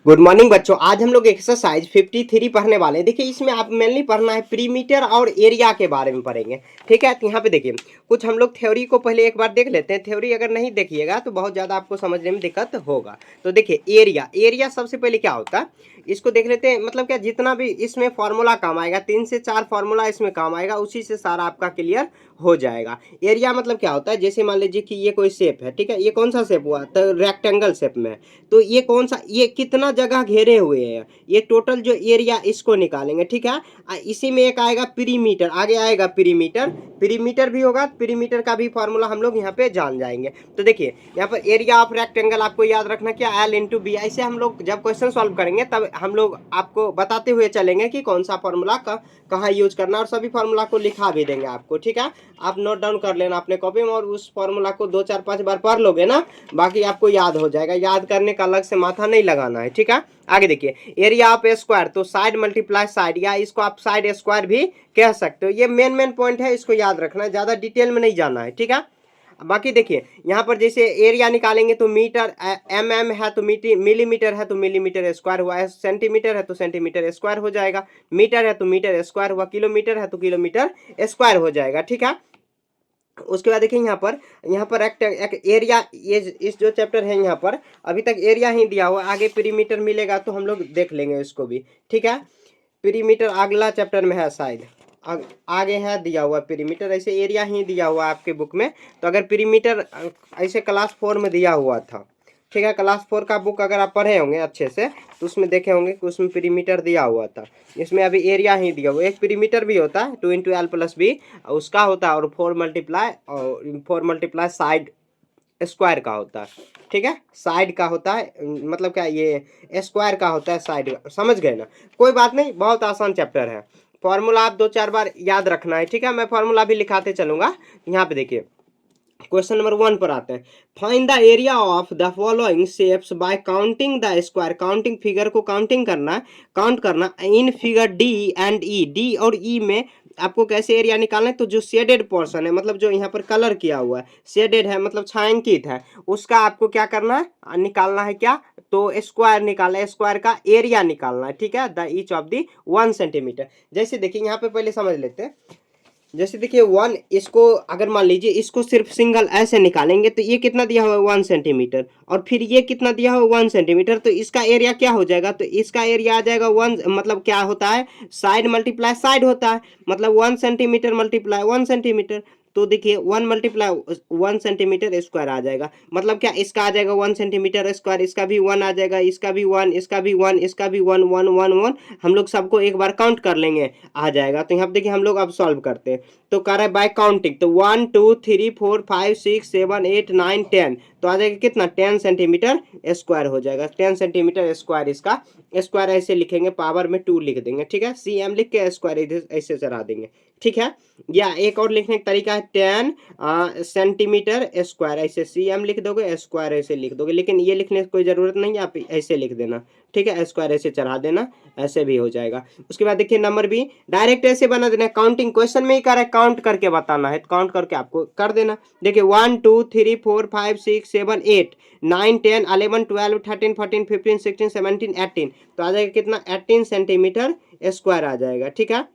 Good morning बच्चों। आज हम लोग एक्सरसाइज 53 पढ़ने वाले हैं। देखिए इसमें आप मेनली पढ़ना है प्रीमीटर और एरिया के बारे में पढ़ेंगे। ठीक है, तो यहाँ पे देखिए कुछ हम लोग थ्योरी को पहले एक बार देख लेते हैं। थ्योरी अगर नहीं देखिएगा तो बहुत ज़्यादा आपको समझने में दिक्कत होगा। तो देखिए एरिया, एरिया सबसे पहले क्या होता है इसको देख लेते हैं। मतलब क्या, जितना भी इसमें फॉर्मूला काम आएगा 3 से 4 फार्मूला इसमें काम आएगा, उसी से सारा आपका क्लियर हो जाएगा। एरिया मतलब क्या होता है, जैसे मान लीजिए कि ये कोई शेप है। ठीक है, ये कौन सा शेप हुआ, तो रेक्टेंगल शेप में है। तो ये कौन सा, ये कितना जगह घेरे हुए हैं, ये टोटल जो एरिया इसको निकालेंगे। ठीक है, इसी में एक आएगा पीरीमीटर, आगे आएगा पीरीमीटर। पीरीमीटर भी होगा, पीरीमीटर का भी फॉर्मूला हम लोग यहाँ पे जान जाएंगे। तो देखिए यहाँ पर एरिया ऑफ रेक्टेंगल आपको याद रखना क्या, एल इंटू बी। ऐसे हम लोग जब क्वेश्चन सॉल्व करेंगे तब हम लोग आपको बताते हुए चलेंगे कि कौन सा फॉर्मूला कहाँ यूज करना, और सभी फॉर्मूला को लिखा भी देंगे आपको। ठीक है, आप नोट डाउन कर लेना अपने कॉपी में, और उस फॉर्मूला को 2 4 5 बार पढ़ लोगे ना, बाकी आपको याद हो जाएगा। याद करने का अलग से माथा नहीं लगाना है। ठीक है, आगे देखिए एरिया ऑफ ए स्क्वायर, तो साइड मल्टीप्लाई साइड, या इसको आप साइड स्क्वायर भी कह सकते हो। ये मेन पॉइंट है, इसको याद रखना है, ज्यादा डिटेल में नहीं जाना है। ठीक है, बाकी देखिए यहाँ पर जैसे एरिया निकालेंगे तो मीटर, एम है तो मिलीमीटर है तो मिलीमीटर स्क्वायर हुआ है, सेंटीमीटर है तो सेंटीमीटर स्क्वायर हो जाएगा, मीटर है तो मीटर स्क्वायर हुआ, किलोमीटर है तो किलोमीटर स्क्वायर हो जाएगा। ठीक है, उसके बाद देखिए यहाँ पर एक एरिया, ये इस जो चैप्टर है यहाँ पर अभी तक एरिया ही दिया हुआ, आगे पीरीमीटर मिलेगा तो हम लोग देख लेंगे इसको भी। ठीक है, पीरीमीटर अगला चैप्टर में है शायद, आगे है दिया हुआ पीरीमीटर। ऐसे एरिया ही दिया हुआ आपके बुक में। तो अगर पीरीमीटर ऐसे क्लास 4 में दिया हुआ था, ठीक है, क्लास 4 का बुक अगर आप पढ़े होंगे अच्छे से तो उसमें देखे होंगे कि उसमें पीरीमीटर दिया हुआ था। इसमें अभी एरिया ही दिया हुआ। एक पीरीमीटर भी होता है 2 इंटू एल प्लस बी, उसका होता है, और 4 मल्टीप्लाई साइड स्क्वायर का होता है। ठीक है, साइड का होता है, मतलब क्या, ये स्क्वायर का होता है साइड। समझ गए ना, कोई बात नहीं, बहुत आसान चैप्टर है। फॉर्मूला आप 2 4 बार याद रखना है। ठीक है, मैं फॉर्मूला भी लिखाते चलूंगा। यहाँ पे देखिए क्वेश्चन नंबर 1 पर आते हैं। Find the area of the following shapes bye counting the square. Counting, figure को काउंटिंग करना, काउंट करना in figure D and E. D और ई में आपको कैसे एरिया निकालना है, तो जो शेडेड पोर्शन है, मतलब जो यहाँ पर कलर किया हुआ है, शेडेड है मतलब छायांकित है, उसका आपको क्या करना है, निकालना है क्या, तो स्क्वायर निकालना है, स्क्वायर का एरिया निकालना है। ठीक है, the each of the 1 centimetre. जैसे देखिए यहाँ पे पहले समझ लेते हैं। जैसे देखिए 1, इसको अगर मान लीजिए इसको सिर्फ सिंगल ऐसे निकालेंगे तो ये कितना दिया हुआ है 1 सेंटीमीटर, और फिर ये कितना दिया हुआ 1 सेंटीमीटर, तो इसका एरिया क्या हो जाएगा, तो इसका एरिया आ जाएगा 1, मतलब क्या होता है, साइड मल्टीप्लाई साइड होता है, मतलब 1 सेंटीमीटर मल्टीप्लाई 1 सेंटीमीटर। तो देखिए 1 मल्टीप्लाई 1 सेंटीमीटर स्क्वायर आ जाएगा, मतलब क्या, इसका आ जाएगा 1 सेंटीमीटर स्क्वायर, इसका भी 1 आ जाएगा, इसका भी 1, इसका भी 1, इसका भी 1 1 1 1। हम लोग सबको एक बार काउंट कर लेंगे, आ जाएगा। तो यहाँ पे देखिए हम लोग अब सॉल्व करते हैं। तो कर रहा है बाय काउंटिंग, तो 1 2 3 4 5 6 7 8 9 10, तो आ जाएगा कितना, 10 सेंटीमीटर स्क्वायर हो जाएगा। 10 सेंटीमीटर स्क्वायर, इसका स्क्वायर ऐसे लिखेंगे, पावर में 2 लिख देंगे। ठीक है, सी एम लिख के स्क्वायर ऐसे चढ़ा देंगे। ठीक है, या एक और लिखने का तरीका है 10 सेंटीमीटर स्क्वायर, ऐसे सी एम लिख दोगे, स्क्वायर ऐसे लिख दोगे, लेकिन ये लिखने की कोई जरूरत नहीं है, आप ऐसे लिख देना। ठीक है, स्क्वायर ऐसे चढ़ा देना, ऐसे भी हो जाएगा। उसके बाद देखिए नंबर बी, डायरेक्ट ऐसे बना देना, काउंटिंग क्वेश्चन में ही कर है, काउंट करके बताना है, काउंट करके आपको कर देना। देखिए 1 2 3 4 5 6 7 8 9 10 11 12 13 14 15 16 17 18, तो आ जाएगा कितना, 18 सेंटीमीटर स्क्वायर आ जाएगा। ठीक है,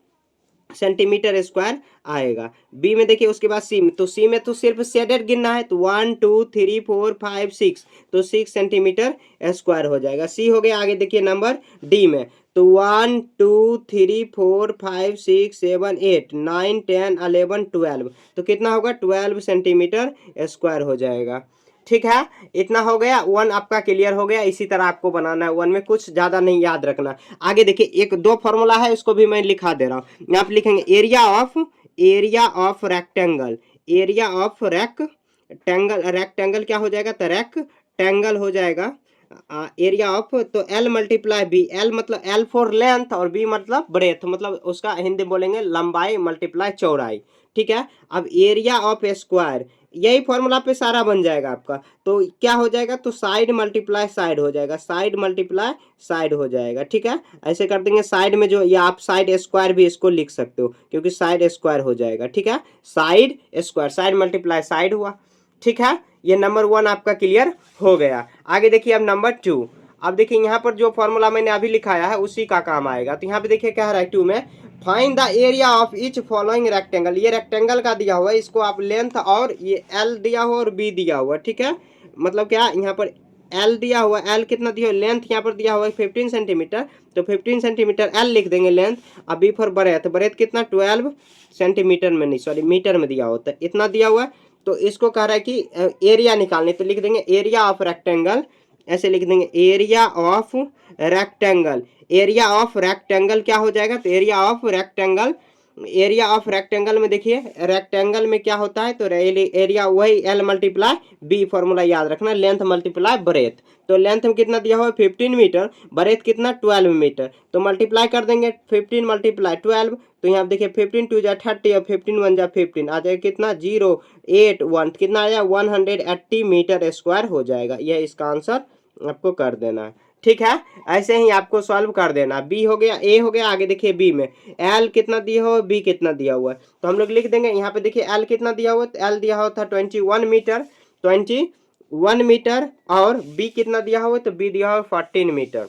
सेंटीमीटर स्क्वायर आएगा। बी में देखिए उसके बाद सी में, तो सी में तो सिर्फ शेडेड गिनना है, तो 1 2 3 4 5 6, तो 6 सेंटीमीटर स्क्वायर हो जाएगा। सी हो गया। आगे देखिए नंबर डी में, तो 1 2 3 4 5 6 7 8 9 10 11 12, तो कितना होगा, 12 सेंटीमीटर स्क्वायर हो जाएगा। ठीक है, इतना हो गया। 1 आपका क्लियर हो गया। इसी तरह आपको बनाना है, 1 में कुछ ज्यादा नहीं याद रखना। आगे देखिए एक 2 फॉर्मूला है, उसको भी मैं लिखा दे रहा हूँ। यहाँ पे लिखेंगे area of rectangle, area of rectangle, rectangle क्या हो जाएगा, तो रेक्टेंगल हो जाएगा एरिया ऑफ, तो एल मल्टीप्लाई बी, एल मतलब एल फॉर लेंथ, और बी मतलब ब्रेथ, मतलब उसका हिंदी बोलेंगे लंबाई मल्टीप्लाई चौड़ाई। ठीक है, अब एरिया ऑफ स्क्वायर, यही फॉर्मूला पे सारा बन जाएगा आपका। तो क्या हो जाएगा, तो साइड मल्टीप्लाई साइड हो जाएगा, साइड मल्टीप्लाई साइड हो जाएगा। ठीक है, ऐसे कर देंगे। साइड में जो, या आप साइड स्क्वायर भी इसको लिख सकते हो, क्योंकि साइड स्क्वायर हो जाएगा। ठीक है, side square, side multiply side हुआ। ठीक है, ये नंबर 1 आपका क्लियर हो गया। आगे देखिए अब नंबर 2, अब देखिए यहाँ पर जो फॉर्मूला मैंने अभी लिखाया है उसी का काम आएगा। तो यहाँ पे देखिए क्या है 2 में, find the area of each following rectangle. ये रेक्टेंगल का दिया हुआ है, इसको आप लेंथ और ये एल दिया हुआ और बी दिया हुआ, ठीक है। मतलब क्या यहाँ पर एल दिया हुआ, एल कितना दिया हुआ, लेंथ यहाँ पर दिया हुआ है 15 सेंटीमीटर, तो 15 सेंटीमीटर एल लिख देंगे लेंथ। अब बी फॉर ब्रेथ, ब्रेथ कितना 12 सेंटीमीटर में, नहीं सॉरी मीटर में दिया होता है, इतना दिया हुआ है। तो इसको कह रहा है कि एरिया निकालने, तो लिख देंगे एरिया ऑफ रेक्टेंगल, ऐसे लिख देंगे area of rectangle. Area of rectangle क्या हो जाएगा, तो area of rectangle, area of rectangle में देखिए रेक्टेंगल में क्या होता है, तो एरिया वही एल मल्टीप्लाई बी, फॉर्मूला याद रखना, लेंथ मल्टीप्लाई ब्रेथ। तो लेंथ में कितना दिया हुआ है 15 मीटर, ब्रेथ कितना 12 मीटर, तो मल्टीप्लाई कर देंगे 15 मल्टीप्लाई 12, तो यहाँ देखिए 15 टू जा 30 और 15 1 जा 15, आ जाएगा कितना 081, कितना आया 180 मीटर स्क्वायर हो जाएगा। यह इसका आंसर आपको कर देना है, ठीक है। ऐसे ही आपको सॉल्व कर देना। बी हो गया, ए हो गया, आगे देखिए बी में एल कितना दिया हुआ है, बी कितना दिया हुआ है, तो हम लोग लिख देंगे यहाँ पे देखिए एल कितना दिया हुआ है, तो एल दिया हुआ था 21 मीटर, 21 मीटर, और बी कितना दिया हुआ है, तो बी दिया हुआ 14 मीटर,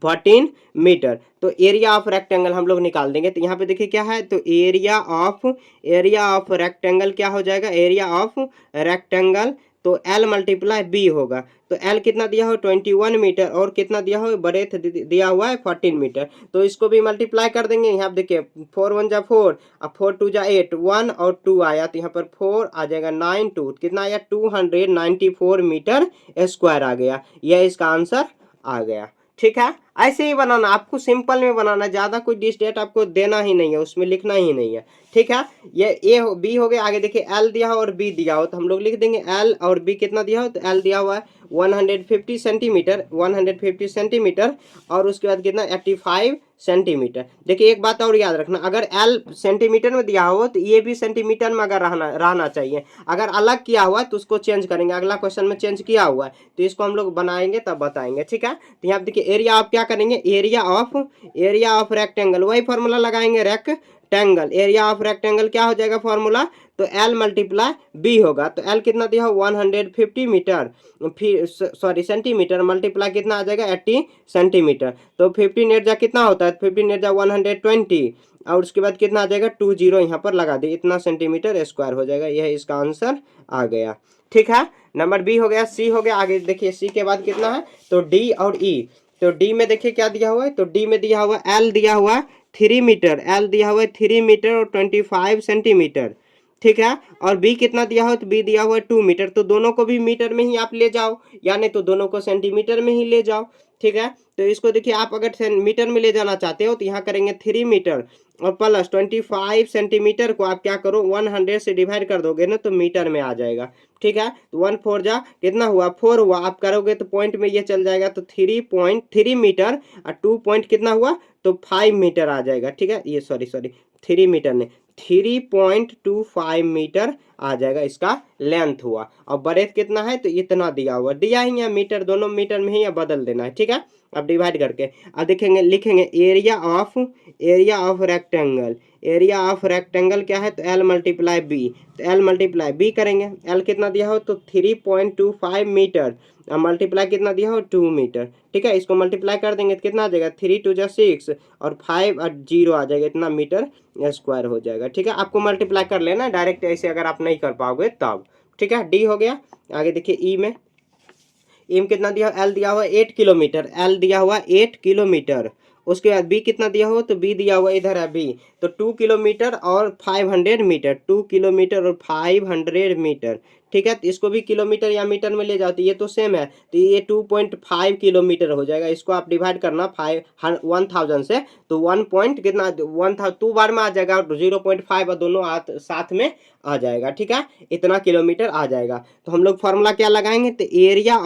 14 मीटर। तो एरिया ऑफ रेक्टेंगल हम लोग निकाल देंगे। तो यहाँ पे देखिए क्या है, तो एरिया ऑफ रेक्टेंगल क्या हो जाएगा, एरिया ऑफ रेक्टेंगल, तो एल मल्टीप्लाई बी होगा। तो एल कितना दिया हो 21 मीटर, और कितना दिया हो ब्रेथ दिया हुआ है 14 मीटर, तो इसको भी मल्टीप्लाई कर देंगे। यहाँ पे देखिए 4 1 जा 4, अब 4 2 जा 8, 1 और 2 आया, तो यहाँ पर 4 आ जाएगा 9 2, कितना आया 294 मीटर स्क्वायर आ गया। यह इसका आंसर आ गया, ठीक है। ऐसे ही बनाना, आपको सिंपल में बनाना, ज्यादा कोई डिस्टेट आपको देना ही नहीं है, उसमें लिखना ही नहीं है, ठीक है। ये ए हो, बी हो गया, आगे देखिए एल दिया हो और बी दिया हो, तो हम लोग लिख देंगे एल और बी कितना दिया हो, तो एल दिया हुआ है 150 सेंटीमीटर, 150 सेंटीमीटर, और उसके बाद कितना 85 सेंटीमीटर। देखिए एक बात और याद रखना, अगर एल सेंटीमीटर में दिया हो तो ये भी सेंटीमीटर में अगर रहना चाहिए, अगर अलग किया हुआ है तो उसको चेंज करेंगे, अगला क्वेश्चन में चेंज किया हुआ है तो इसको हम लोग बनाएंगे तब बताएंगे, ठीक है। तो यहाँ देखिए एरिया ऑफ क्या करेंगे, एरिया ऑफ रेक्टेंगल, वही फॉर्मूला लगाएंगे, रेक्टेंगल, एरिया ऑफ रेक्टेंगल क्या हो जाएगा फॉर्मूला, तो एल मल्टीप्लाई बी होगा। तो एल कितना दिया हो 150 मीटर, फिर सॉरी सेंटीमीटर, मल्टीप्लाई कितना आ जाएगा 80 सेंटीमीटर, तो 15 एट जा कितना होता है, 15 एट जा 120, और उसके बाद कितना आ जाएगा 20 यहाँ पर लगा दे, इतना सेंटीमीटर स्क्वायर हो जाएगा। यह इसका आंसर आ गया, ठीक है। नंबर बी हो गया, सी हो गया, आगे देखिए सी के बाद कितना है, तो डी और ई। तो डी में देखिए क्या दिया हुआ है, तो डी में दिया हुआ एल दिया हुआ है 3 मीटर, एल दिया हुआ है 3 मीटर और 25 सेंटीमीटर, ठीक है। और बी कितना दिया हो, तो बी दिया हुआ है 2 मीटर, तो दोनों को भी मीटर में ही आप ले जाओ, यानी तो दोनों को सेंटीमीटर में ही ले जाओ, ठीक है। तो इसको देखिए आप अगर मीटर में ले जाना चाहते हो तो यहाँ करेंगे 3 मीटर और प्लस 25 सेंटीमीटर को आप क्या करो 100 से डिवाइड कर दोगे ना, तो मीटर में आ जाएगा, ठीक है। तो 1 4 जा कितना हुआ 4 हुआ, आप करोगे तो पॉइंट में ये चल जाएगा, तो 3.3 मीटर और 2 पॉइंट कितना हुआ, तो 5 मीटर आ जाएगा, ठीक है। ये सॉरी 3 मीटर ने 3.25 मीटर आ जाएगा, इसका लेंथ हुआ। और ब्रेथ कितना है, तो इतना दिया हुआ, दिया ही है मीटर, दोनों मीटर में ही बदल देना है, ठीक है। अब डिवाइड करके अब देखेंगे, लिखेंगे area of rectangle, area of rectangle क्या है, तो एल मल्टीप्लाई बी, तो एल मल्टीप्लाई बी करेंगे, एल कितना दिया हो, तो 3.25 मीटर, और मल्टीप्लाई कितना दिया हो 2 मीटर, ठीक है। इसको मल्टीप्लाई कर देंगे तो कितना आ जाएगा 3 2 जा 6 और 5 और 0 आ जाएगा, इतना मीटर स्क्वायर हो जाएगा, ठीक है। आपको मल्टीप्लाई कर लेना डायरेक्ट, ऐसे अगर आप नहीं कर पाओगे तब, ठीक है। डी हो गया, आगे देखिए ई में कितना दिया, एल दिया हुआ 8 किलोमीटर, एल दिया हुआ 8 किलोमीटर, उसके बाद बी कितना दिया हो, तो बी दिया हुआ इधर है बी, तो 2 किलोमीटर और 500 मीटर, 2 किलोमीटर और 500 मीटर, ठीक है। तो इसको भी किलोमीटर या मीटर में ले जाते, ये तो सेम है, तो ये 2.5 किलोमीटर हो जाएगा। इसको आप डिवाइड करना 1000 से, तो 1 पॉइंट कितना 1000 2 बार में आ जाएगा, 0.5 और दोनों साथ में आ जाएगा, ठीक है। इतना किलोमीटर आ जाएगा। तो हम लोग फॉर्मूला क्या लगाएंगे, तो एरिया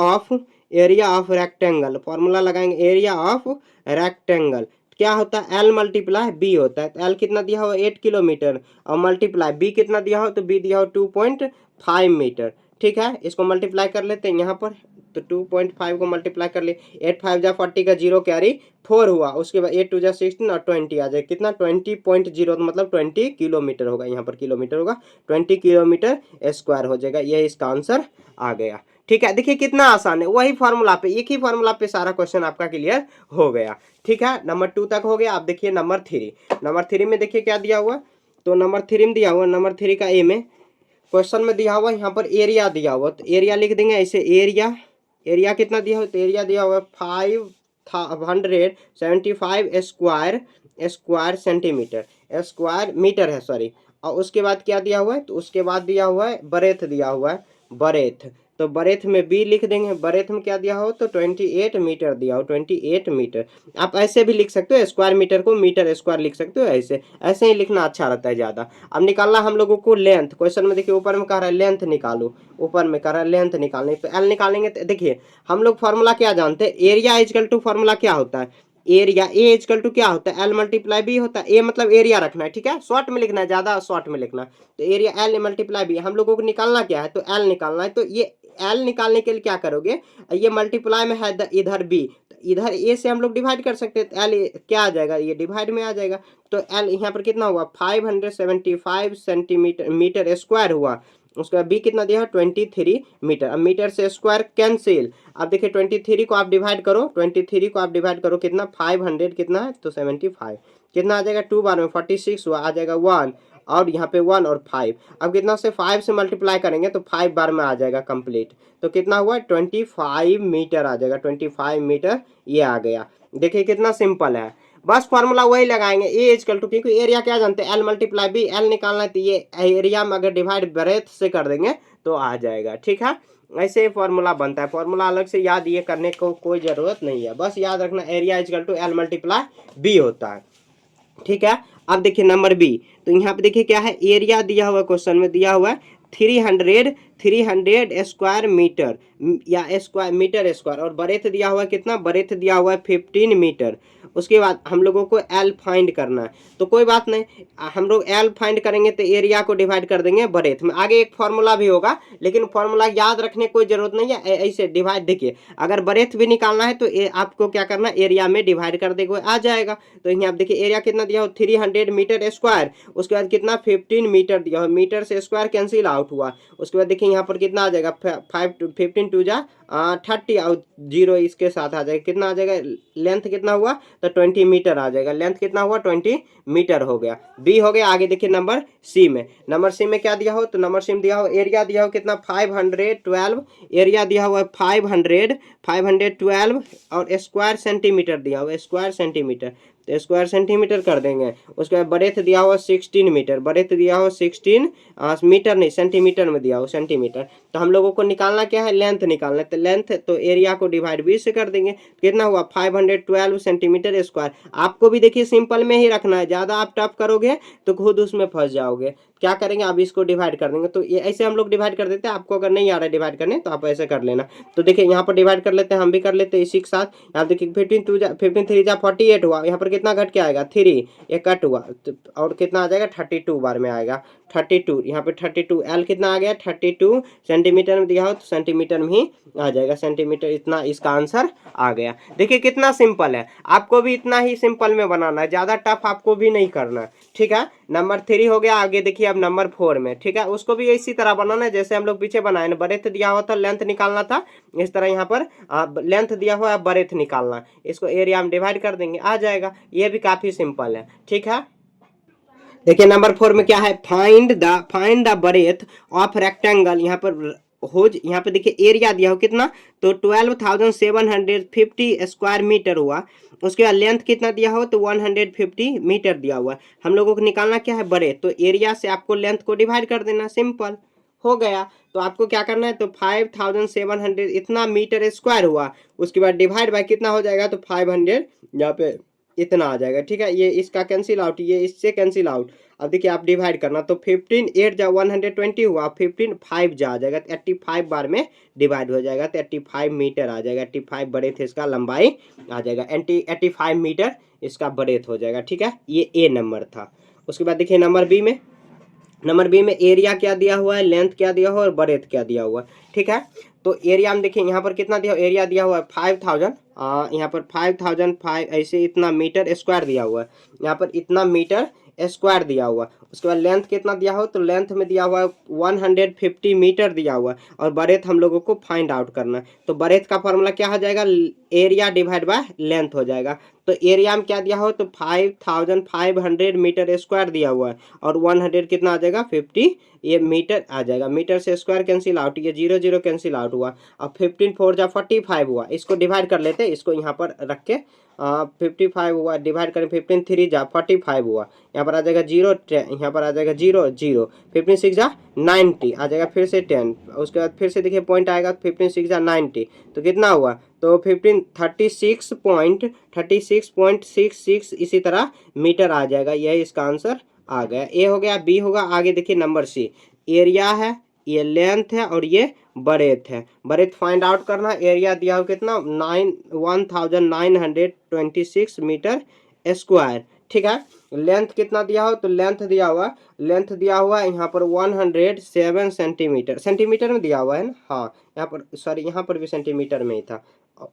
ऑफ रेक्टेंगल, फॉर्मूला लगाएंगे एरिया ऑफ रेक्टेंगल क्या होता है, एल मल्टीप्लाई बी होता है। तो एल कितना दिया हो 8 किलोमीटर और मल्टीप्लाई बी कितना दिया हो, तो बी दिया हो 2.5 मीटर, ठीक है। इसको मल्टीप्लाई कर लेते हैं यहाँ पर, तो 2.5 को मल्टीप्लाई कर लिए, 8 5 जा 40 का 0 कैरी 4 हुआ, उसके बाद 8 2 जा 16 और 20 आ जाए कितना 20.0, तो मतलब 20 किलोमीटर होगा, यहाँ पर किलोमीटर होगा, 20 किलोमीटर स्क्वायर हो जाएगा, ये इसका आंसर आ गया। ठीक है, देखिए कितना आसान है, वही फॉर्मूला पे, एक ही फॉर्मूला पे सारा क्वेश्चन आपका क्लियर हो गया। ठीक है, नंबर 2 तक हो गया। आप देखिए नंबर 3, नंबर 3 में देखिए क्या दिया हुआ, तो नंबर 3 में दिया हुआ, नंबर 3 का ए में क्वेश्चन में दिया हुआ, यहाँ पर एरिया दिया हुआ, तो एरिया लिख देंगे ऐसे, एरिया, एरिया कितना दिया हुआ, तो एरिया दिया हुआ 575 स्क्वायर सेंटीमीटर, स्क्वायर मीटर है सॉरी, और उसके बाद क्या दिया हुआ है, तो उसके बाद दिया हुआ है बरेथ दिया हुआ है, बरेथ, तो बरेथ में बी लिख देंगे, बरेथ में क्या दिया हो, तो 28 मीटर दिया हो, 28 मीटर। आप ऐसे भी लिख सकते हो, स्क्वायर मीटर को मीटर स्क्वायर लिख सकते हो, ऐसे ऐसे ही लिखना अच्छा रहता है ज़्यादा। अब निकालना हम लोगों को लेंथ, क्वेश्चन में देखिए ऊपर में कह रहा है लेंथ निकालो, ऊपर में कह रहा है लेंथ निकालने, तो एल निकालेंगे, तो देखिए हम लोग फार्मूला क्या जानते हैं, एरिया इजकल टू फार्मूला क्या होता है, एरिया ए इजकल टू क्या होता है, एल मल्टीप्लाई बी होता है, ए मतलब एरिया रखना है, ठीक है, शॉर्ट में लिखना है, ज्यादा शॉर्ट में लिखना है, तो एरिया एल मल्टीप्लाई बी, हम लोगों को निकालना क्या है, तो एल निकालना है, तो ये एल निकालने के लिए क्या करोगे, ये मल्टीप्लाई में है इधर बी, तो इधर ए से हम लोग डिवाइड कर सकते हैं, तो एल क्या आ जाएगा, ये डिवाइड में आ जाएगा, तो एल यहाँ पर कितना हुआ 575 सेंटीमीटर मीटर स्क्वायर हुआ, उसका बी कितना दिया है 23 मीटर। अब मीटर से स्क्वायर कैंसिल, अब देखिए 23 को आप डिवाइड करो, 23 को आप डिवाइड करो कितना 500 कितना है, तो 75 कितना आ जाएगा, 2 बार में 46 हुआ, आ जाएगा 1, और यहाँ पे 1 और 5, अब कितना से 5 से मल्टीप्लाई करेंगे तो 5 बार में आ जाएगा कंप्लीट, तो कितना हुआ 25 मीटर आ जाएगा, 25 मीटर ये आ गया। देखिए कितना सिंपल है, बस फॉर्मूला वही लगाएंगे, ए इजकल टू, क्योंकि एरिया क्या जानते हैं एल मल्टीप्लाई बी, एल निकालना है तो ये एरिया में अगर डिवाइड ब्रेथ से कर देंगे तो आ जाएगा। ठीक है, ऐसे फॉर्मूला बनता है, फॉर्मूला अलग से याद ये करने को कोई जरूरत नहीं है, बस याद रखना area is equal to L multiply B होता है। ठीक है, अब देखिए नंबर बी, तो यहाँ पे देखिए क्या है, एरिया दिया हुआ क्वेश्चन में दिया हुआ है 300 स्क्वायर मीटर या स्क्वायर मीटर स्क्वायर, और बरेथ दिया हुआ है कितना, बरेथ दिया हुआ है 15 मीटर। उसके बाद हम लोगों को एल फाइंड करना है, तो कोई बात नहीं, हम लोग एल फाइंड करेंगे तो एरिया को डिवाइड कर देंगे बरेथ में, आगे एक फॉर्मूला भी होगा, लेकिन फॉर्मूला याद रखने की कोई जरूरत नहीं है, ऐसे डिवाइड, देखिए अगर बरेथ भी निकालना है तो आपको क्या करना है, एरिया में डिवाइड कर देंगे आ जाएगा। तो यहाँ आप देखिए एरिया कितना दिया हो 300 मीटर स्क्वायर, उसके बाद कितना 15 मीटर दिया हो, मीटर से स्क्वायर कैंसिल आउट हुआ, उसके बाद देखिए यहाँ पर कितना आ जाएगा 15 टू जा 30 और 0 इसके साथ आ जाएगा, कितना आ जाएगा, लेंथ कितना हुआ तो 20 मीटर आ जाएगा, लेंथ कितना हुआ 20 मीटर हो गया, बी हो गया। आगे देखिए नंबर सी में, नंबर सी में क्या दिया हो, तो नंबर सी में दिया हो एरिया दिया हो कितना 512, एरिया दिया हुआ है 512 और स्क्वायर सेंटीमीटर दिया हुआ है, स्क्वायर सेंटीमीटर, तो स्क्वायर सेंटीमीटर कर देंगे। उसके बाद बरेथ दिया हुआ 16 मीटर, बरेथ दिया हुआ 16 मीटर नहीं सेंटीमीटर में दिया हो, सेंटीमीटर, तो हम लोगों को निकालना क्या है, लेंथ निकालना है, तो लेंथ तो एरिया को डिवाइड 20 से कर देंगे, कितना हुआ 512 सेंटीमीटर स्क्वायर। आपको भी देखिए सिंपल में ही रखना है, ज़्यादा आप टफ करोगे तो खुद उसमें फंस जाओगे। क्या करेंगे, आप इसको डिवाइड कर देंगे, तो ये ऐसे हम लोग डिवाइड कर देते हैं, आपको अगर नहीं आ रहा है डिवाइड करने तो आप ऐसे कर लेना। तो देखिए यहाँ पर डिवाइड कर लेते हैं, हम भी कर लेते हैं इसी के साथ। यहाँ देखिए 15 3 जा 48 हुआ, यहाँ पर कितना घट के आएगा 3, ये कट हुआ, और कितना आ जाएगा 32 बार में आएगा, 32, यहाँ पे 32, एल कितना आ गया 32 सेंटीमीटर में दिया हो तो सेंटीमीटर में ही आ जाएगा, सेंटीमीटर, इतना इसका आंसर आ गया। देखिए कितना सिंपल है, आपको भी इतना ही सिंपल में बनाना है, ज़्यादा टफ आपको भी नहीं करना। ठीक है, नंबर 3 हो गया। आगे देखिए अब नंबर 4 में, ठीक है, उसको भी इसी तरह बनाना है जैसे हम लोग पीछे बनाए ना, बरेथ दिया हुआ था लेंथ निकालना था, इस तरह यहाँ पर लेंथ दिया हुआ है बरेथ निकालना, इसको एरिया में डिवाइड कर देंगे आ जाएगा, ये भी काफी सिंपल है। ठीक है, देखिए नंबर 4 में क्या है, फाइंड द बरेथ ऑफ रेक्टेंगल, यहाँ पर होज, यहाँ पे देखिए एरिया दिया हो कितना, तो 12,750 स्क्वायर मीटर हुआ। उसके बाद लेंथ कितना दिया हो, तो 150 मीटर दिया हुआ। हम लोगों को निकालना क्या है बरेथ, तो एरिया से आपको लेंथ को डिवाइड कर देना, सिंपल हो गया। तो आपको क्या करना है, तो 5,700 इतना मीटर स्क्वायर हुआ, उसके बाद डिवाइड बाय कितना हो जाएगा, तो 500 यहाँ पे इतना आ जाएगा। ठीक है, ये इसका कैंसिल आउट, ये इससे कैंसिल आउट। अब देखिए आप डिवाइड करना, तो 15 8 जा 120 हुआ, 15 5 जा आ जाएगा, तो 85 बार में डिवाइड हो जाएगा, तो 85 मीटर आ जाएगा, 85 बड़े थे इसका लंबाई आ जाएगा, 85 मीटर इसका बड़ेथ हो जाएगा। ठीक है, ये ए नंबर था। उसके बाद देखिए नंबर बी में एरिया क्या दिया हुआ है, लेंथ क्या दिया हुआ है और बरेथ क्या दिया हुआ है। ठीक है, तो एरिया में देखिए यहाँ पर कितना दिया, एरिया दिया हुआ है 5000, यहाँ पर 5005 ऐसे इतना मीटर स्क्वायर दिया हुआ है, यहाँ पर इतना मीटर स्क्वायर दिया हुआ। उसके बाद लेंथ कितना दिया हो, तो लेंथ में दिया हुआ है 150 मीटर दिया हुआ है, और बरेथ हम लोगों को फाइंड आउट करना है। तो बरेथ का फॉर्मूला क्या हो जाएगा, एरिया डिवाइड बाय लेंथ हो जाएगा। तो एरिया में क्या दिया हो, तो 5500 मीटर स्क्वायर दिया हुआ है, और 100 कितना आ जाएगा 50, ये मीटर आ जाएगा। मीटर से स्क्वायर कैंसिल आउट, ये 0 0 कैंसिल आउट हुआ। अब 15 4 जा 45 हुआ, इसको डिवाइड कर लेते हैं, इसको यहाँ पर रख के 55 हुआ, डिवाइड करें 15 3 जा 45 हुआ, यहाँ पर आ जाएगा 0 यहाँ पर आ जाएगा 0 0, 15 6 जा 90 आ जाएगा, फिर से 10, उसके बाद फिर से देखिए पॉइंट आएगा 15 6 जा 90, तो कितना हुआ, तो 15 36.66 इसी तरह मीटर आ जाएगा। यही इसका आंसर आ गया। ए हो गया, बी होगा। आगे देखिए नंबर सी, एरिया है, ये लेंथ है और ये बरेथ है। बरेथ फाइंड आउट करना, एरिया दिया हो कितना 1926 मीटर स्क्वायर, ठीक है। लेंथ कितना दिया हो, तो लेंथ दिया हुआ यहाँ पर 107 सेंटीमीटर, सेंटीमीटर में दिया हुआ है ना, हाँ यहाँ पर सॉरी यहाँ पर भी सेंटीमीटर में ही था,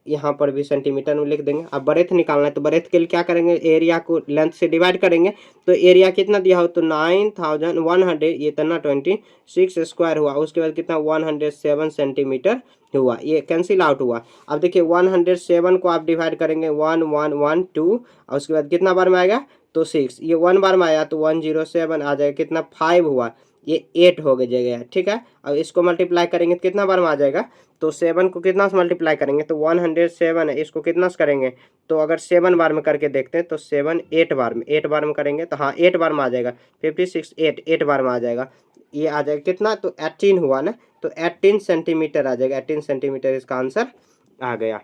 यहाँ पर भी सेंटीमीटर में लिख देंगे। अब बरेथ निकालना है, तो बरेथ के लिए क्या करेंगे, एरिया को लेंथ से डिवाइड करेंगे। तो एरिया कितना दिया हो, तो 9100, ये इतना 26 स्क्वायर हुआ, उसके बाद कितना 107 सेंटीमीटर हुआ, ये कैंसिल आउट हुआ। अब देखिए 107 को आप डिवाइड करेंगे 1112, और उसके बाद कितना बार में आएगा, तो 6, ये 1 बार में आया तो 107 आ जाएगा, कितना 5 हुआ, ये 8 हो गया, ठीक है। अब इसको मल्टीप्लाई करेंगे तो कितना बार में आ जाएगा, तो 7 को कितना से मल्टीप्लाई करेंगे, तो 107 है, इसको कितना से करेंगे, तो अगर 7 बार में करके देखते हैं तो 7 8 बार में, 8 बार में करेंगे तो हाँ 8 बार में आ जाएगा, 56 8 बार में आ जाएगा, ये आ जाएगा कितना, तो 18 हुआ ना, तो 18 सेंटीमीटर आ जाएगा, 18 सेंटीमीटर इसका आंसर आ गया,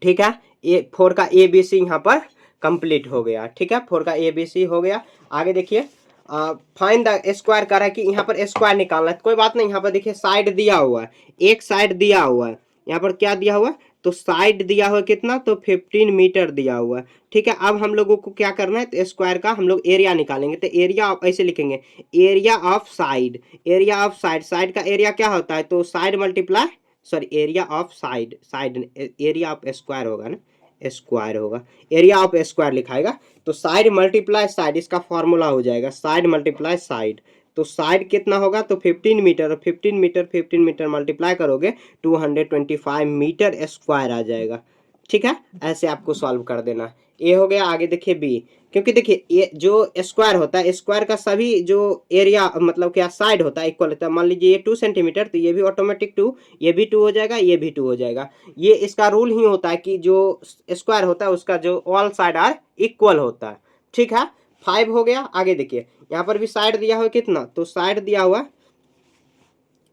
ठीक है। ये 4 का ABC यहाँ पर कंप्लीट हो गया, ठीक है, 4 का ABC हो गया। आगे देखिए फाइंड द स्क्वायर कर रहा है कि यहाँ पर स्क्वायर निकालना है, कोई बात नहीं। यहाँ पर देखिए साइड दिया हुआ है, एक साइड दिया हुआ है, यहाँ पर क्या दिया हुआ है, तो साइड दिया हुआ है कितना, तो 15 मीटर दिया हुआ है, ठीक है। अब हम लोगों को क्या करना है, तो स्क्वायर का हम लोग एरिया निकालेंगे। तो एरिया ऐसे लिखेंगे, area of side, area of side, side का एरिया क्या होता है, तो side multiply sorry area of side, side area of square होगा ना, स्क्वायर होगा, एरिया ऑफ स्क्वायर लिखाएगा। तो साइड मल्टीप्लाई साइड, इसका फॉर्मूला हो जाएगा साइड मल्टीप्लाई साइड। तो साइड कितना होगा, तो 15 मीटर, 15 मीटर मल्टीप्लाई करोगे 225 मीटर स्क्वायर आ जाएगा, ठीक है। ऐसे आपको सॉल्व कर देना। ए हो गया। आगे देखिए बी, क्योंकि देखिए ये जो स्क्वायर होता है, स्क्वायर का सभी जो एरिया मतलब क्या साइड होता है इक्वल होता है। मान लीजिए ये 2 सेंटीमीटर, तो ये भी ऑटोमेटिक 2, ये भी 2 हो जाएगा, ये भी 2 हो जाएगा। ये इसका रूल ही होता है कि जो स्क्वायर होता है उसका जो ऑल साइड आर इक्वल होता है, ठीक है। 5 हो गया। आगे देखिए यहाँ पर भी साइड दिया हुआ कितना, तो साइड दिया हुआ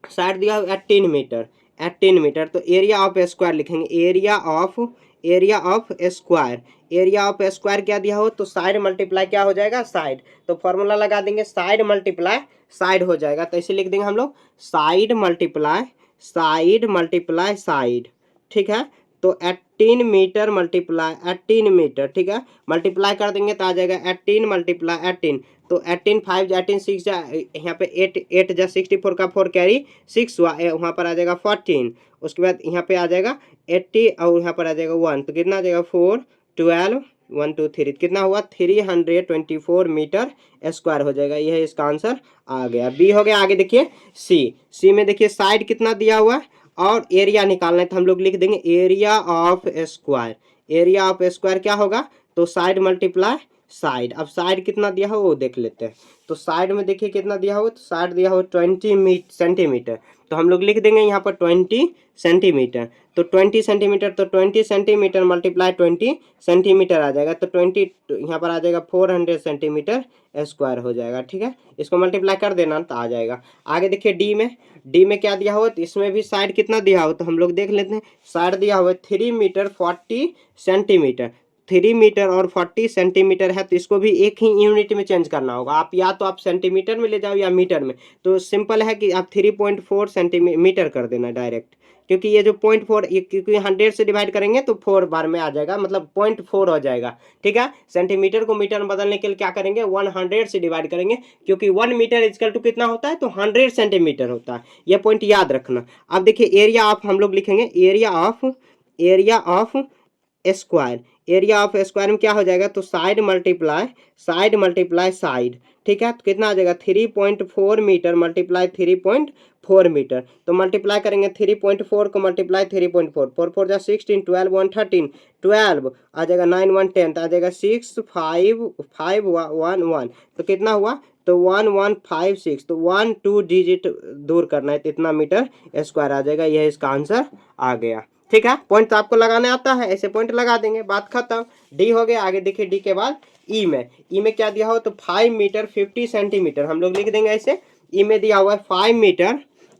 18 मीटर, 18 मीटर। तो एरिया ऑफ स्क्वायर लिखेंगे, area of square, area of square क्या दिया हो, तो साइड मल्टीप्लाई क्या हो जाएगा, साइड। तो फॉर्मूला लगा देंगे, साइड मल्टीप्लाई साइड हो जाएगा। तो इसे लिख देंगे हम लोग साइड मल्टीप्लाई साइड, ठीक है। तो 18 मीटर मल्टीप्लाई 18 मीटर, ठीक है, मल्टीप्लाई कर देंगे तो आ जाएगा 18 मल्टीप्लाई 18। तो 18 5 जा 18 6 जा, यहाँ पे 8 जा 64 का 4 कैरी 6 हुआ, वहाँ पर आ जाएगा 14। उसके बाद यहाँ पे आ जाएगा 80 और यहाँ पर आ जाएगा 1, तो कितना आ जाएगा 4 12 1 2 3, कितना हुआ 324 मीटर स्क्वायर हो जाएगा। यह इसका आंसर आ गया। बी हो गया। आगे देखिए सी में देखिए साइड कितना दिया हुआ है और एरिया निकालना है, तो हम लोग लिख देंगे area of square. Area of square क्या होगा, तो साइड मल्टीप्लाई साइड। अब साइड कितना दिया हो वो देख लेते हैं। तो साइड में देखिए कितना दिया हो, तो साइड दिया हो 20 सेंटीमीटर, तो हम लोग लिख देंगे यहाँ पर 20 सेंटीमीटर। तो 20 सेंटीमीटर, तो 20 सेंटीमीटर मल्टीप्लाई 20 सेंटीमीटर आ जाएगा। तो 20 यहाँ पर आ जाएगा 400 सेंटीमीटर स्क्वायर हो जाएगा, ठीक है। इसको मल्टीप्लाई कर देना तो आ जाएगा। आगे देखिए डी में क्या दिया हुआ, तो इसमें भी साइड कितना दिया हो, तो हम लोग देख लेते हैं। साइड दिया हुआ 3 मीटर 40 सेंटीमीटर, 3 मीटर और 40 सेंटीमीटर है, तो इसको भी एक ही यूनिट में चेंज करना होगा। आप या तो आप सेंटीमीटर में ले जाओ या मीटर में। तो सिंपल है कि आप 3.4 सेंटीमीटर कर देना डायरेक्ट, क्योंकि ये जो 0.4 क्योंकि 100 से डिवाइड करेंगे तो 4 बार में आ जाएगा, मतलब 0.4 हो जाएगा। ठीक है, सेंटीमीटर को मीटर में बदलने के लिए क्या करेंगे, 100 से डिवाइड करेंगे, क्योंकि 1 मीटर इक्वल टू कितना होता है, तो 100 सेंटीमीटर होता है। ये पॉइंट याद रखना। अब देखिए एरिया ऑफ हम लोग लिखेंगे, area of square. Area of square में क्या हो जाएगा, तो साइड मल्टीप्लाई साइड। ठीक है, तो कितना आ जाएगा, 3.4 मीटर मल्टीप्लाई 3.4 मीटर। तो मल्टीप्लाई करेंगे 3.4 को मल्टीप्लाई 3.4, 4 4 जा 16, 12 1 13, 12 आ जाएगा, 9 1 10, तो आ जाएगा 6 5 5 1 1, तो कितना हुआ, तो 1156। तो 1 2 डिजिट दूर करना है तो इतना मीटर स्क्वायर आ जाएगा। यह इसका आंसर आ गया। ठीक है, पॉइंट तो आपको लगाने आता है, ऐसे पॉइंट लगा देंगे, बात खत्म। डी हो गया। आगे देखिए डी के बाद ई में क्या दिया हो, तो 5 मीटर 50 सेंटीमीटर हम लोग लिख देंगे ऐसे। ई में दिया हुआ है 5 मीटर,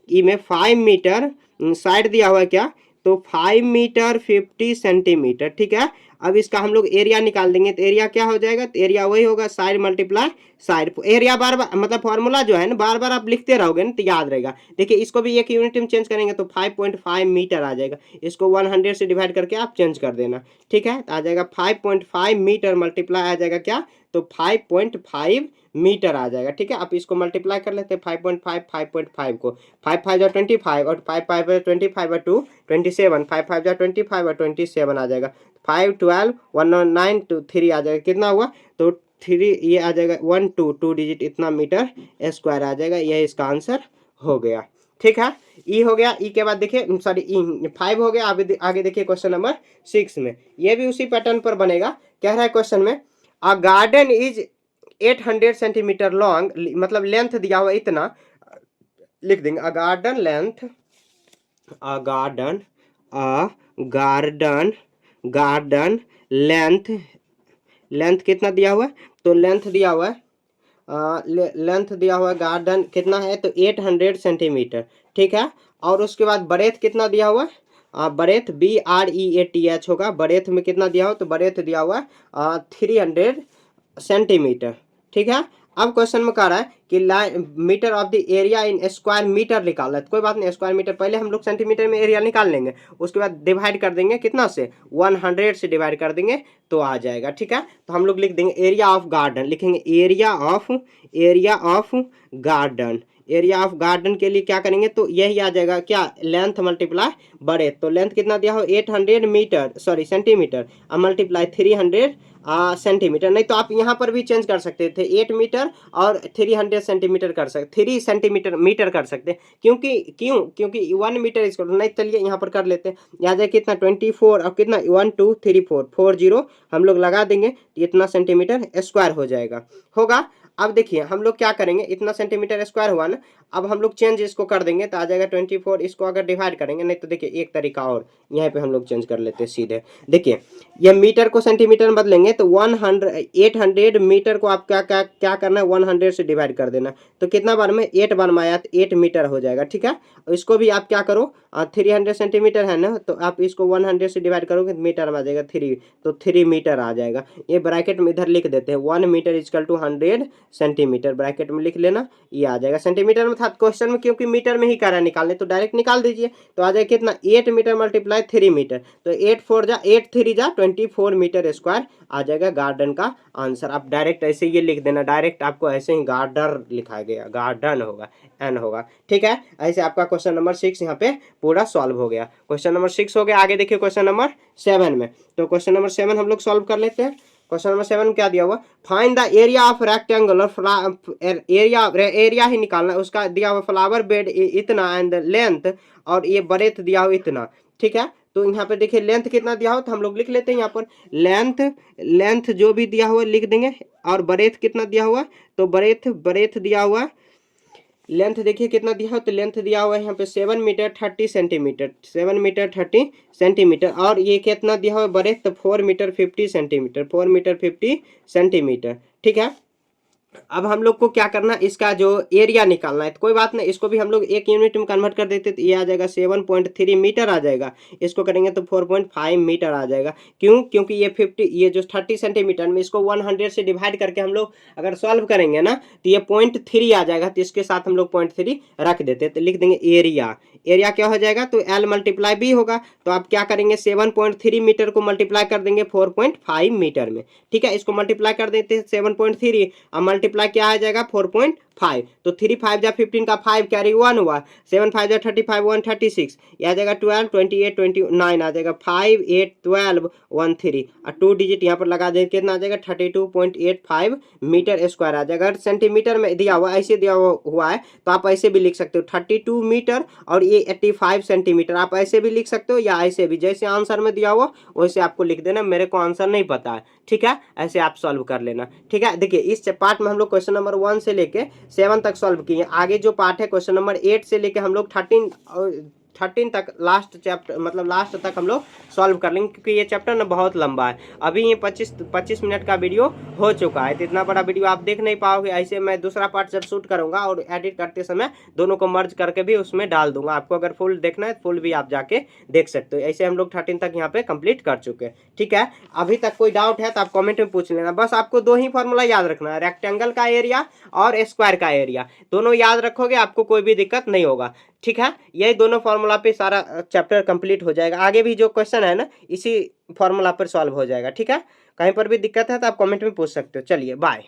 ई में 5 मीटर, साइड दिया हुआ है क्या, तो 5 मीटर 50 सेंटीमीटर। ठीक है, अब इसका हम लोग एरिया निकाल देंगे, तो एरिया क्या हो जाएगा, तो एरिया वही होगा साइड मल्टीप्लाई साइड। एरिया बार बार मतलब फॉर्मूला जो है ना बार बार आप लिखते रहोगे ना तो याद रहेगा। देखिए इसको भी एक यूनिट में चेंज करेंगे तो 5.5 मीटर आ जाएगा। इसको 100 से डिवाइड करके आप चेंज कर देना। ठीक है, तो आ जाएगा 5.5 मीटर मल्टीप्लाई आ जाएगा क्या, तो 5.5 मीटर आ जाएगा। ठीक है, आप इसको मल्टीप्लाई कर लेते हैं 5.5 5.5 को, 5 5 जा 25 और 5 5 25 और 2 27, 5 5 जा 25 और 27 आ जाएगा, 5 12 109 2 3 आ जाएगा। कितना हुआ, तो 3 ये आ जाएगा 1 2 2 डिजिट इतना मीटर स्क्वायर आ जाएगा। यह इसका आंसर हो गया। ठीक है, ई हो गया। ई के बाद देखिए सॉरी ई 5 हो गया। आगे देखिए क्वेश्चन नंबर 6 में, ये भी उसी पैटर्न पर बनेगा। कह रहा है क्वेश्चन में, अ गार्डन इज 800 सेंटीमीटर लॉन्ग, मतलब लेंथ दिया हुआ इतना, लिख देंगे अ गार्डन लेंथ, अ गार्डन लेंथ कितना दिया हुआ है, तो लेंथ दिया हुआ है लेंथ दिया हुआ है गार्डन कितना है, तो 800 सेंटीमीटर। ठीक है, और उसके बाद ब्रेथ कितना दिया हुआ है, ब्रेथ BREATH होगा। ब्रेथ में कितना दिया हुआ, तो ब्रेथ दिया हुआ है 300 सेंटीमीटर। ठीक है, अब क्वेश्चन में कह रहा है कि metre of the area in square metre निकालना है। कोई बात नहीं, स्क्वायर मीटर पहले हम लोग सेंटीमीटर में एरिया निकाल लेंगे, उसके बाद डिवाइड कर देंगे कितना से, 100 से डिवाइड कर देंगे तो आ जाएगा। ठीक है, तो हम लोग लिख देंगे एरिया ऑफ गार्डन, लिखेंगे area of garden. Area of garden के लिए क्या करेंगे, तो यही आ जाएगा क्या, लेंथ मल्टीप्लाई ब्रेथ। तो लेंथ कितना दिया हो, 800 metre sorry centimetre, multiply 300 centimetre. नहीं तो आप यहाँ पर भी चेंज कर सकते थे, 8 मीटर और 300 सेंटीमीटर कर सकते, 3 सेंटीमीटर मीटर कर सकते, क्योंकि 1 मीटर इसको नहीं। चलिए यहाँ पर कर लेते हैं, यहाँ जाए कितना 24 और कितना 1 2 3 4 40 हम लोग लगा देंगे, इतना सेंटीमीटर स्क्वायर हो जाएगा होगा। अब देखिए हम लोग क्या करेंगे, इतना सेंटीमीटर स्क्वायर हुआ ना, अब हम लोग चेंज इसको कर देंगे तो आ जाएगा 24। इसको अगर डिवाइड करेंगे, नहीं तो देखिए एक तरीका और यहाँ पे हम लोग चेंज कर लेते हैं सीधे। देखिए ये मीटर को सेंटीमीटर में बदलेंगे तो 800 मीटर को आप क्या करना है, 100 से डिवाइड कर देना। तो कितना बार में, 8 बार में आया तो 8 मीटर हो जाएगा। ठीक है, इसको भी आप क्या करो, 300 सेंटीमीटर है ना, तो आप इसको 100 से डिवाइड करोगे तो मीटर में आ जाएगा 3, तो 3 मीटर आ जाएगा। ये ब्रैकेट में इधर लिख देते हैं, 1 metre equal to 100 centimetre, bracket में लिख लेना, ये आ जाएगा। सेंटीमीटर में था क्वेश्चन में, क्योंकि मीटर में ही कह रहा है निकालने, तो डायरेक्ट निकाल दीजिए। तो आ जाएगा कितना, 8 मीटर मल्टीप्लाई 3 मीटर, तो 8 4 जा 8 3 जा 24 मीटर स्क्वायर आ जाएगा गार्डन का आंसर। आप डायरेक्ट ऐसे ये लिख देना, डायरेक्ट आपको ऐसे ही गार्डर लिखा गया, गार्डन होगा, एन होगा। ठीक है, ऐसे आपका क्वेश्चन नंबर 6 यहाँ पे पूरा सॉल्व हो गया। क्वेश्चन नंबर 6 हो गया। आगे देखिए क्वेश्चन नंबर 7 में, तो क्वेश्चन नंबर 7 हम लोग सॉल्व कर लेते हैं। क्वेश्चन नंबर 7 क्या दिया हुआ, find the area of rectangular, area ही निकालना है। उसका दिया हुआ फ्लावर बेड इतना एंड लेंथ, और ये ब्रेथ दिया हुआ इतना। ठीक है, तो यहाँ पे देखिए लेंथ कितना दिया हो, तो हम लोग लिख लेते हैं यहाँ पर लेंथ जो भी दिया हुआ लिख देंगे, और ब्रेथ कितना दिया हुआ, तो ब्रेथ दिया हुआ, लेंथ देखिए कितना दिया हो, तो लेंथ दिया हुआ है यहाँ पे 7 मीटर 30 सेंटीमीटर, 7 मीटर 30 सेंटीमीटर, और ये कितना दिया हुआ है ब्रेथ, तो 4 मीटर 50 सेंटीमीटर, 4 मीटर 50 सेंटीमीटर। ठीक है, अब हम लोग को क्या करना है, इसका जो एरिया निकालना है। तो कोई बात नहीं, इसको भी हम लोग एक यूनिट में कन्वर्ट कर देते तो ये आ जाएगा 7.3 मीटर आ जाएगा। इसको करेंगे तो 4.5 मीटर आ जाएगा। क्यों? क्योंकि ये जो 30 सेंटीमीटर में इसको 100 से डिवाइड करके हम लोग अगर सॉल्व करेंगे ना तो ये 0.3 आ जाएगा। तो इसके साथ हम लोग 0.3 रख देते, तो लिख देंगे एरिया। एरिया क्या हो जाएगा, तो एल मल्टीप्लाई बी होगा। तो आप क्या करेंगे, 7.3 मीटर को मल्टीप्लाई कर देंगे 4.5 मीटर में। ठीक है, इसको मल्टीप्लाई कर देते हैं 7.3, अब मल्टीप्लाई क्या आ जाएगा 4.5। तो 3 5 जा 15 का 5 कैरी 1 हुआ, 7 5 जा 35 1 36, ये आ जाएगा 12 28 29 आ जाएगा, 5 8 12 1 3 और 2 डिजिट यहाँ पर लगा देंगे, कितना आ जाएगा 32.85 मीटर स्क्वायर आ जाएगा। अगर सेंटीमीटर में दिया हुआ ऐसे दिया हुआ है तो आप ऐसे भी लिख सकते हो 32 मीटर और ये 85 सेंटीमीटर, आप ऐसे भी लिख सकते हो या ऐसे भी, जैसे आंसर में दिया हुआ वैसे आपको लिख देना। मेरे को आंसर नहीं पता है, ठीक है, ऐसे आप सॉल्व कर लेना। ठीक है, देखिए इस पार्ट में हम लोग क्वेश्चन नंबर 1 से लेके 7 तक सॉल्व किए। आगे जो पार्ट है क्वेश्चन नंबर 8 से लेके हम लोग 13 तक लास्ट चैप्टर मतलब लास्ट तक हम लोग सॉल्व कर लेंगे, क्योंकि ये चैप्टर ना बहुत लंबा है। अभी ये 25 मिनट का वीडियो हो चुका है, तो इतना बड़ा वीडियो आप देख नहीं पाओगे। ऐसे मैं दूसरा पार्ट जब शूट करूंगा और एडिट करते समय दोनों को मर्ज करके भी उसमें डाल दूंगा। आपको अगर फुल देखना है फुल भी आप जाके देख सकते हो। ऐसे हम लोग 13 तक यहाँ पे कंप्लीट कर चुके हैं। ठीक है, अभी तक कोई डाउट है तो आप कॉमेंट में पूछ लेना। बस आपको दो ही फॉर्मूला याद रखना है, रेक्टेंगल का एरिया और स्क्वायर का एरिया। दोनों याद रखोगे आपको कोई भी दिक्कत नहीं होगा। ठीक है, यही दोनों फॉर्मूला पे सारा चैप्टर कंप्लीट हो जाएगा। आगे भी जो क्वेश्चन है ना इसी फॉर्मूला पर सॉल्व हो जाएगा। ठीक है, कहीं पर भी दिक्कत है तो आप कमेंट में पूछ सकते हो। चलिए बाय।